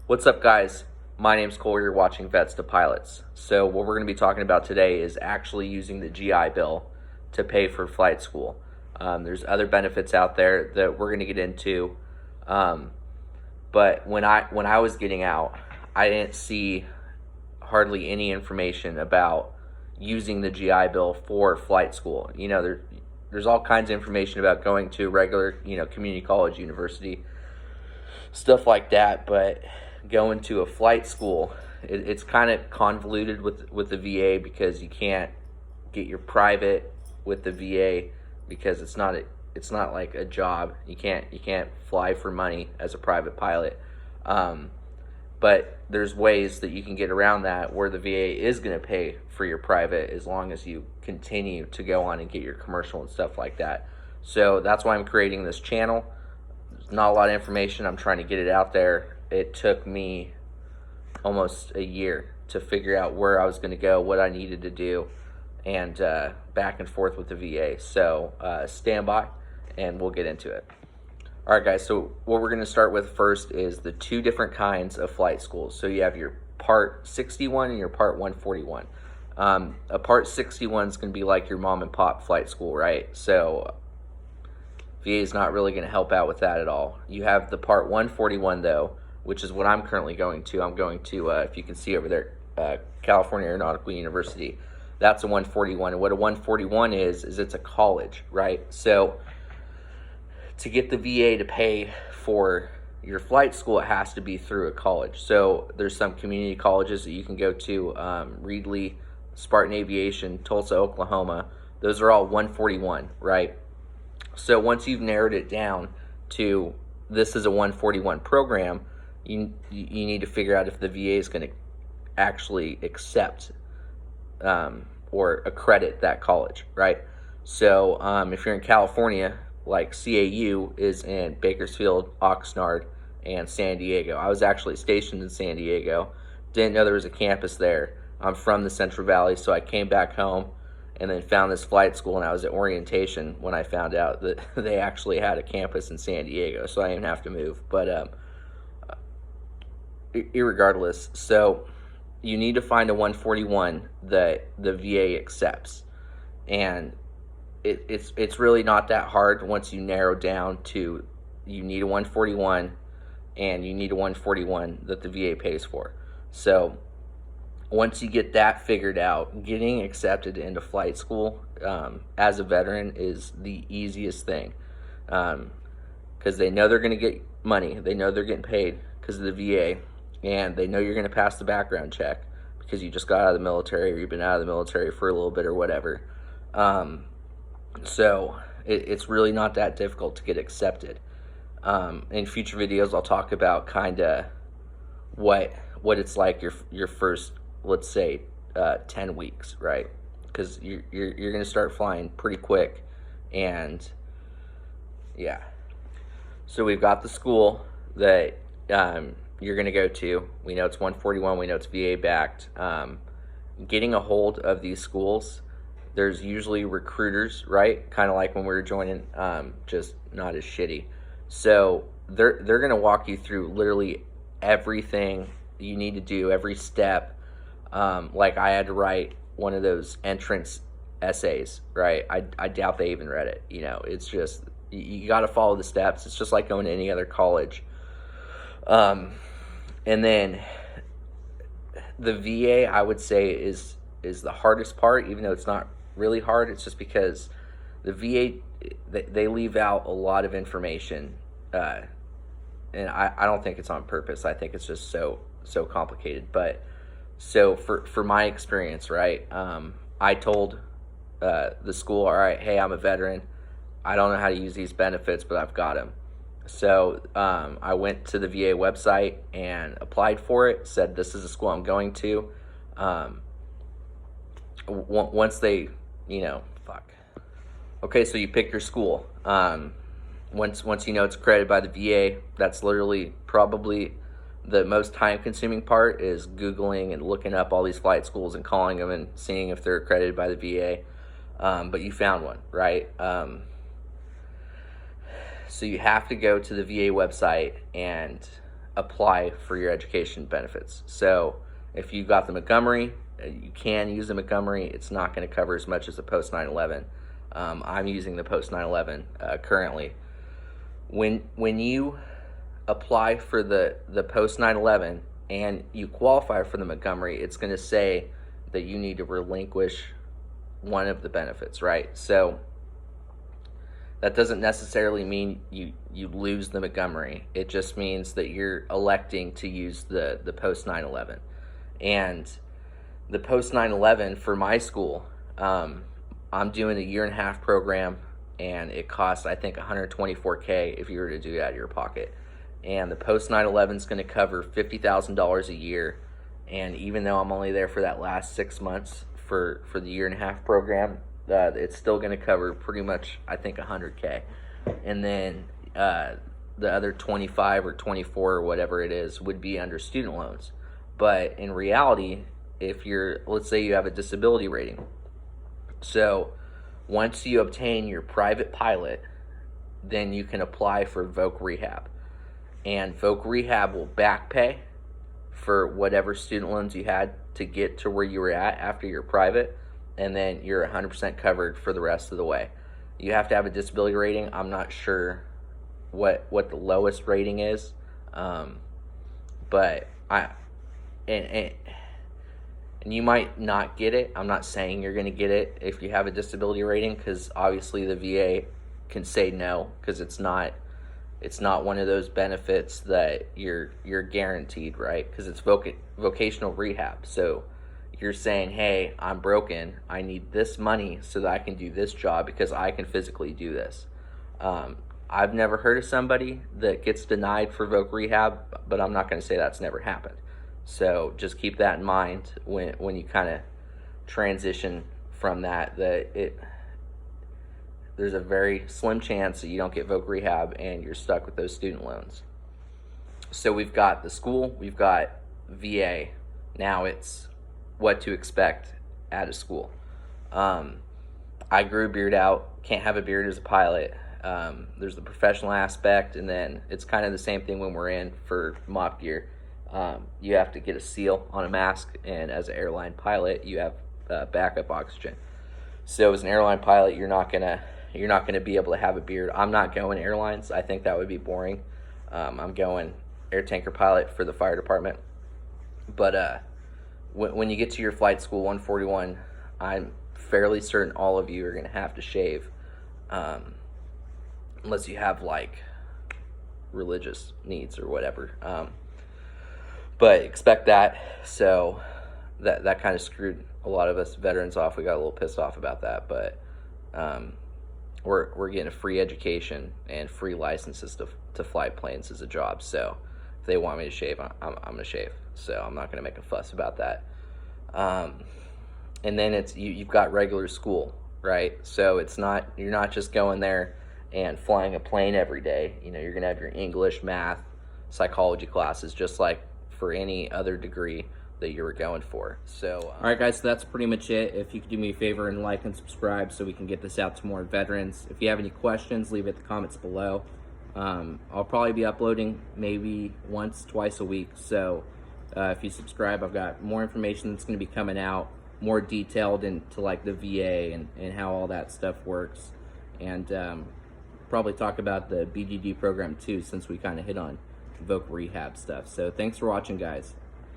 What's up, guys? My name's Cole. You're watching Vets to Pilots. So, what we're going to be talking about today is actually using the GI Bill to pay for flight school. There's other benefits out there that we're going to get into, um, but when I was getting out, I didn't see hardly any information about using the GI Bill for flight school. There's all kinds of information about going to regular, community college, university, stuff like that, but going to a flight school, it's kind of convoluted with the VA because you can't get your private with the VA because it's not like a job. You can't fly for money as a private pilot. Um, but there's ways that you can get around that where the VA is going to pay for your private as long as you continue to go on and get your commercial and stuff like that. So that's why I'm creating this channel. There's not a lot of information. I'm trying to get it out there. It took me almost a year to figure out where I was going to go, what I needed to do, and back and forth with the VA. So stand by and we'll get into it. All right, guys, so what we're going to start with first is the two different kinds of flight schools. So you have your Part 61 and your Part 141. A Part 61 is going to be like your mom and pop flight school, right? So VA is not really going to help out with that at all. You have the Part 141, though, which is what I'm currently going to. I'm going to, if you can see over there, California Aeronautical University. That's a 141. And what a 141 is it's a college, right? So to get the VA to pay for your flight school, it has to be through a college. So there's some community colleges that you can go to, Reedley, Spartan Aviation, Tulsa, Oklahoma. Those are all 141, right? So once you've narrowed it down to this is a 141 program, you need to figure out if the VA is going to actually accept or accredit that college, right? So if you're in California, like CAU is in Bakersfield, Oxnard, and San Diego. I was actually stationed in San Diego. Didn't know there was a campus there. I'm from the Central Valley, so I came back home and then found this flight school, and I was at orientation when I found out that they actually had a campus in San Diego, so I didn't have to move. But irregardless, so you need to find a 141 that the VA accepts, and it's really not that hard once you narrow down to you need a 141 and you need a 141 that the VA pays for. So once you get that figured out, getting accepted into flight school as a veteran is the easiest thing, because they know they're going to get money. They know they're getting paid because of the VA, and they know you're going to pass the background check because you just got out of the military or you've been out of the military for a little bit or whatever. So it's really not that difficult to get accepted. In future videos, I'll talk about kind of what it's like your first, let's say, 10 weeks, right? Because you're going to start flying pretty quick, and yeah. So we've got the school that you're going to go to. We know it's 141. We know it's VA backed. Getting a hold of these schools, there's usually recruiters, right? Kind of like when we were joining, just not as shitty. So they're going to walk you through literally everything you need to do, every step. Like I had to write one of those entrance essays, right? I doubt they even read it. It's just, you got to follow the steps. It's just like going to any other college. And then the VA, I would say, is the hardest part, even though it's not really hard. It's just because the VA, they leave out a lot of information, and I don't think it's on purpose. I think it's just so complicated. But so for my experience, right, I told the school, all right, hey, I'm a veteran. I don't know how to use these benefits, but I've got them. So I went to the VA website and applied for it, said this is the school I'm going to. Once they, Okay, so you pick your school. Once you know it's accredited by the VA, that's literally probably the most time-consuming part, is Googling and looking up all these flight schools and calling them and seeing if they're accredited by the VA. But you found one, right? So you have to go to the VA website and apply for your education benefits. So if you got the Montgomery, you can use the Montgomery. It's not going to cover as much as the post 9/11. I'm using the post 9/11 currently. When you apply for the post 9/11 and you qualify for the Montgomery, it's going to say that you need to relinquish one of the benefits, right? So that doesn't necessarily mean you lose the Montgomery. It just means that you're electing to use the post 9/11. And the post 9/11 for my school, I'm doing a 1.5-year program, and it costs, I think, $124K if you were to do it out of your pocket. And the post 9/11 is going to cover $50,000 a year. And even though I'm only there for that last 6 months for the 1.5-year program, it's still going to cover pretty much, I think, $100K. And then the other 25 or 24 or whatever it is would be under student loans. But in reality, if let's say you have a disability rating. So once you obtain your private pilot, then you can apply for VOC rehab. And VOC rehab will back pay for whatever student loans you had to get to where you were at after your private, and then you're 100% covered for the rest of the way. You have to have a disability rating. I'm not sure what the lowest rating is, but and you might not get it. I'm not saying you're going to get it if you have a disability rating, because obviously the VA can say no, because it's not one of those benefits that you're guaranteed, right? Because it's vocational rehab. So you're saying, hey, I'm broken. I need this money so that I can do this job because I can physically do this. I've never heard of somebody that gets denied for voc rehab, but I'm not going to say that's never happened. So just keep that in mind when you kind of transition from that there's a very slim chance that you don't get voc rehab and you're stuck with those student loans. So we've got the school, we've got VA. Now it's what to expect at a school. I grew a beard out, can't have a beard as a pilot. There's the professional aspect, and then it's kind of the same thing when we're in for MOPP gear. You have to get a seal on a mask, and as an airline pilot, you have backup oxygen. So as an airline pilot, you're not gonna be able to have a beard. I'm not going airlines. I think that would be boring. I'm going air tanker pilot for the fire department. But when you get to your flight school 141, I'm fairly certain all of you are gonna have to shave, unless you have like religious needs or whatever. But expect that. So that kind of screwed a lot of us veterans off. We got a little pissed off about that, but we're getting a free education and free licenses to fly planes as a job. So if they want me to shave, I'm gonna shave. So I'm not gonna make a fuss about that. And then you've got regular school, right? So you're not just going there and flying a plane every day. You're gonna have your English, math, psychology classes, just like for any other degree that you were going for. So all right, guys, so that's pretty much it. If you could do me a favor and like and subscribe so we can get this out to more veterans. If you have any questions, leave it in the comments below. I'll probably be uploading maybe once, twice a week. So if you subscribe, I've got more information that's going to be coming out, more detailed into like the VA and how all that stuff works. And probably talk about the BDD program too, since we kind of hit on voc rehab stuff. So thanks for watching, guys.